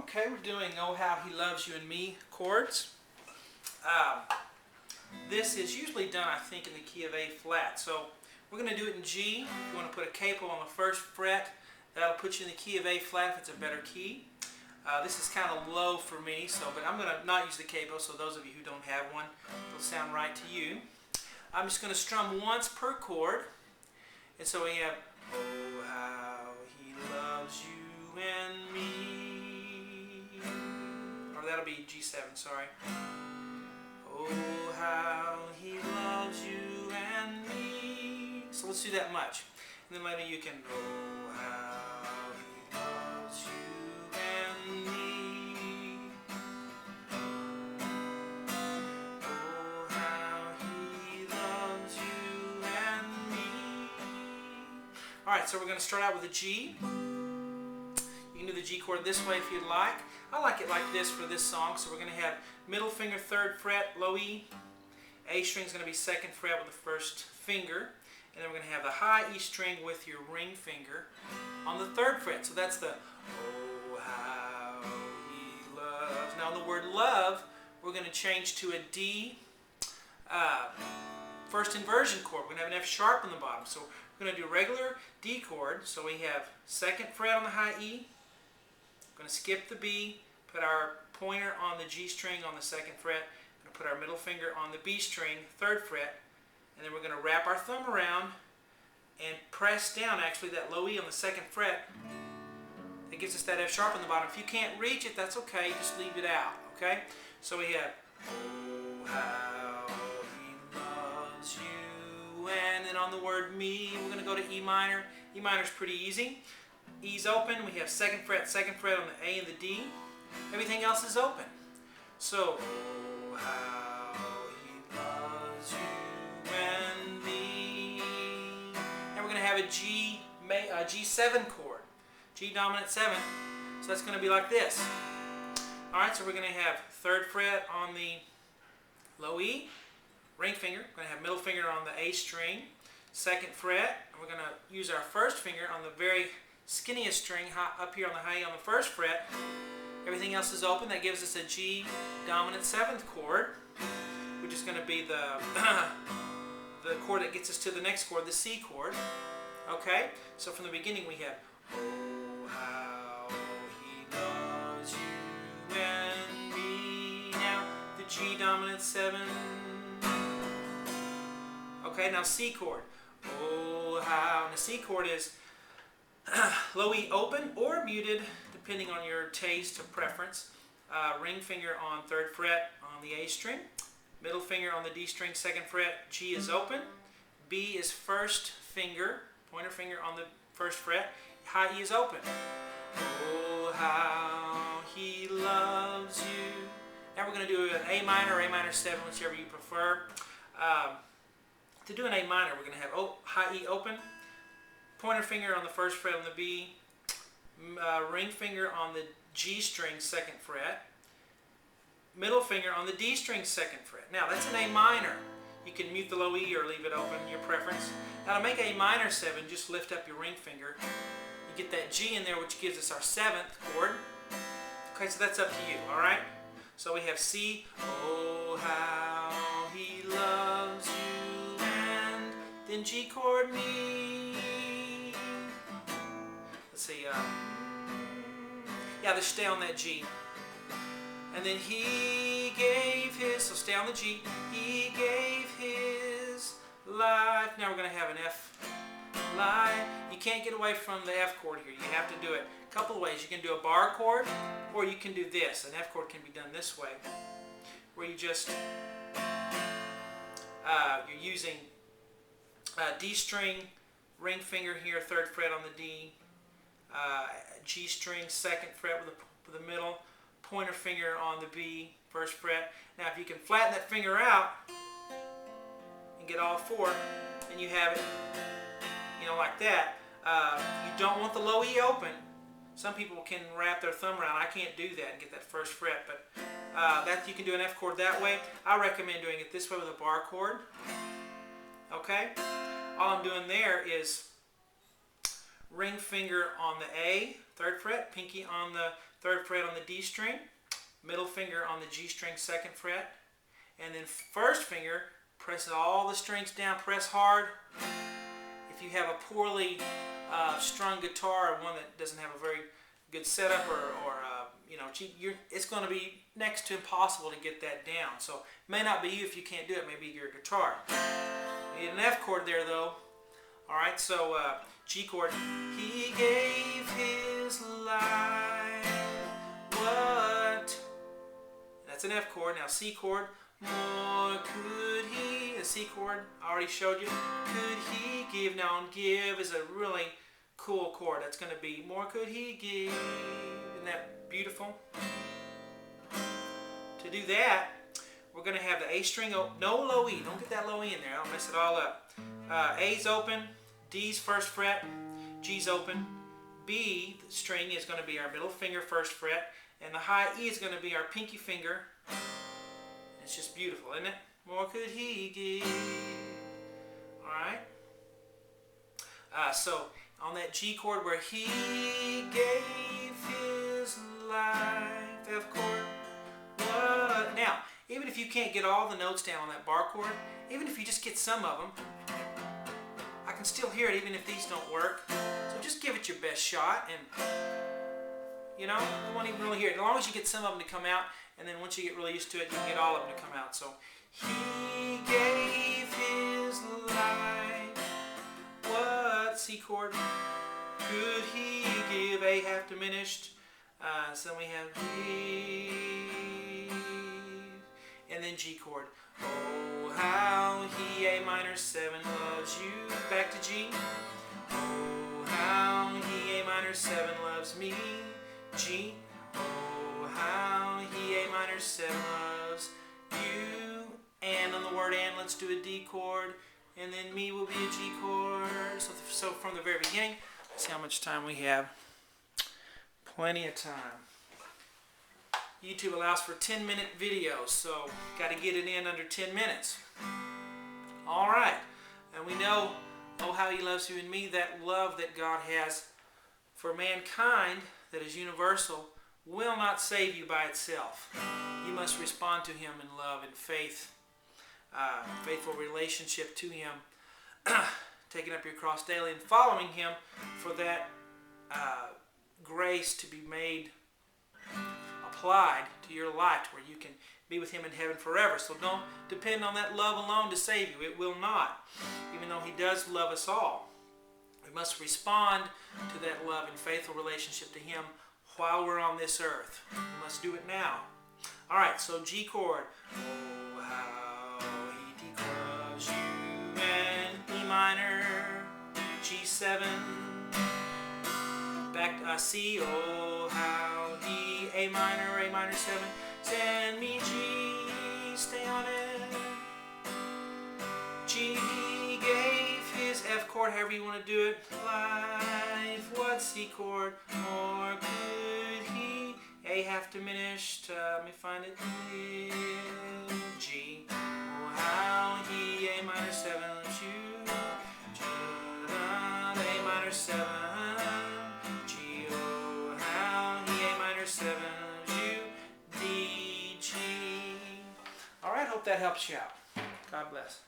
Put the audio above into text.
Okay, we're doing Oh How He Loves You and Me chords. This is usually done, I think, in the key of A flat. So we're going to do it in G. If you want to put a capo on the first fret, that'll put you in the key of A flat if it's a better key. This is kind of low for me, but I'm going to not use the capo, so those of you who don't have one, it'll sound right to you. I'm just going to strum once per chord. And so we have Oh How He Loves You and Me. Or that'll be G7, sorry. Oh, how he loves you and me. So let's do that much. And then later you can, oh, how he loves you and me. Oh, how he loves you and me. Alright, so we're going to start out with a G. You can do the G chord this way if you'd like. I like it like this for this song. So we're going to have middle finger, 3rd fret, low E. A string is going to be 2nd fret with the 1st finger. And then we're going to have the high E string with your ring finger on the 3rd fret. So that's the Oh, how he loves. Now the word love, we're going to change to a D first inversion chord. We're going to have an F sharp on the bottom. So we're going to do a regular D chord. So we have 2nd fret on the high E. We're going to skip the B, put our pointer on the G string on the 2nd fret, we're going to put our middle finger on the B string, 3rd fret, and then we're going to wrap our thumb around and press down actually that low E on the 2nd fret. That gives us that F sharp on the bottom. If you can't reach it, that's okay, just leave it out, okay? So we have Oh, how he loves you, and then on the word me, we're going to go to E minor. E minor is pretty easy. E's open, we have 2nd fret on the A and the D. Everything else is open. So, oh, how he loves you and me. And we're going to have a G7 chord. G dominant 7. So that's going to be like this. Alright, so we're going to have 3rd fret on the low E, ring finger. We're going to have middle finger on the A string, 2nd fret. And we're going to use our 1st finger on the very skinniest string up here on the high E on the 1st fret. Everything else is open. That gives us a G dominant 7th chord, which is going to be the chord that gets us to the next chord, the C chord. Okay? So from the beginning we have Oh, how he loves you and me. Now the G dominant 7. Okay, now C chord. Oh, how. And the C chord is low E open or muted, depending on your taste or preference. Ring finger on 3rd fret on the A string. Middle finger on the D string, 2nd fret. G is open. B is 1st finger, pointer finger on the 1st fret. High E is open. Oh, how he loves you. Now we're going to do an A minor or A minor 7, whichever you prefer. To do an A minor, we're going to have high E open. Pointer finger on the 1st fret on the B, ring finger on the G string, 2nd fret, middle finger on the D string, 2nd fret. Now that's an A minor. You can mute the low E or leave it open, your preference. Now to make A minor 7, just lift up your ring finger. You get that G in there, which gives us our 7th chord. Okay, so that's up to you, alright? So we have C, oh how he loves you, and then G chord me. Let's see, yeah, let's stay on that G. And then he gave his, so stay on the G. He gave his life. Now we're going to have an F life. You can't get away from the F chord here. You have to do it a couple of ways. You can do a bar chord, or you can do this. An F chord can be done this way, where you just, you're using D string, ring finger here, 3rd fret on the D, G string, 2nd fret with the middle, pointer finger on the B, 1st fret. Now if you can flatten that finger out and get all 4, and you have it, like that. You don't want the low E open. Some people can wrap their thumb around. I can't do that and get that 1st fret, but you can do an F chord that way. I recommend doing it this way with a bar chord. Okay? All I'm doing there is ring finger on the A, 3rd fret, pinky on the 3rd fret on the D string, middle finger on the G string 2nd fret, and then 1st finger, press all the strings down, press hard. If you have a poorly strung guitar or one that doesn't have a very good setup or you know, it's going to be next to impossible to get that down. So it may not be you if you can't do it, maybe your guitar. You need an F chord there though. Alright, so G chord. He gave his life. What? That's an F chord. Now C chord. More could he, the C chord, I already showed you. Could he give? Now on give is a really cool chord. That's going to be more could he give. Isn't that beautiful? To do that, we're going to have the A string, no low E. Don't get that low E in there. I'll mess it all up. A's open, D's 1st fret, G's open. B, the string, is going to be our middle finger 1st fret, and the high E is going to be our pinky finger. It's just beautiful, isn't it? More could he give. Alright? So, on that G chord where he gave his life, F chord, what? Now, even if you can't get all the notes down on that bar chord, even if you just get some of them, I can still hear it even if these don't work. So just give it your best shot, and you know, you won't even really hear it. As long as you get some of them to come out, and then once you get really used to it, you can get all of them to come out. So, he gave his life. What? C chord. Could he give? A half diminished. So we have give. And then G chord. Oh, how he, A minor 7, loves you. Back to G. Oh, how he, A minor 7, loves me. G. Oh, how he, A minor 7, loves you. And on the word and, let's do a D chord. And then me will be a G chord. So from the very beginning, let's see how much time we have. Plenty of time. YouTube allows for 10-minute videos, so got to get it in under 10 minutes. Alright, and we know, oh, how he loves you and me, that love that God has for mankind that is universal will not save you by itself. You must respond to him in love and faith, faithful relationship to him, taking up your cross daily and following him for that grace to be made applied to your life to where you can be with him in heaven forever. So don't depend on that love alone to save you. It will not, even though he does love us all. We must respond to that love and faithful relationship to him while we're on this earth. We must do it now. Alright, so G chord. Oh, how he loves you, and E minor, G7, back to C. Oh, how he, A minor 7, send me G, stay on it. G gave his F chord, however you want to do it. Life, what? C chord, more could he, A half diminished, let me find it, G. Oh, how he, A minor 7, loves you, A minor 7, G. Oh, how he, A minor 7, loves you, D, G. Alright, hope that helps you out. God bless.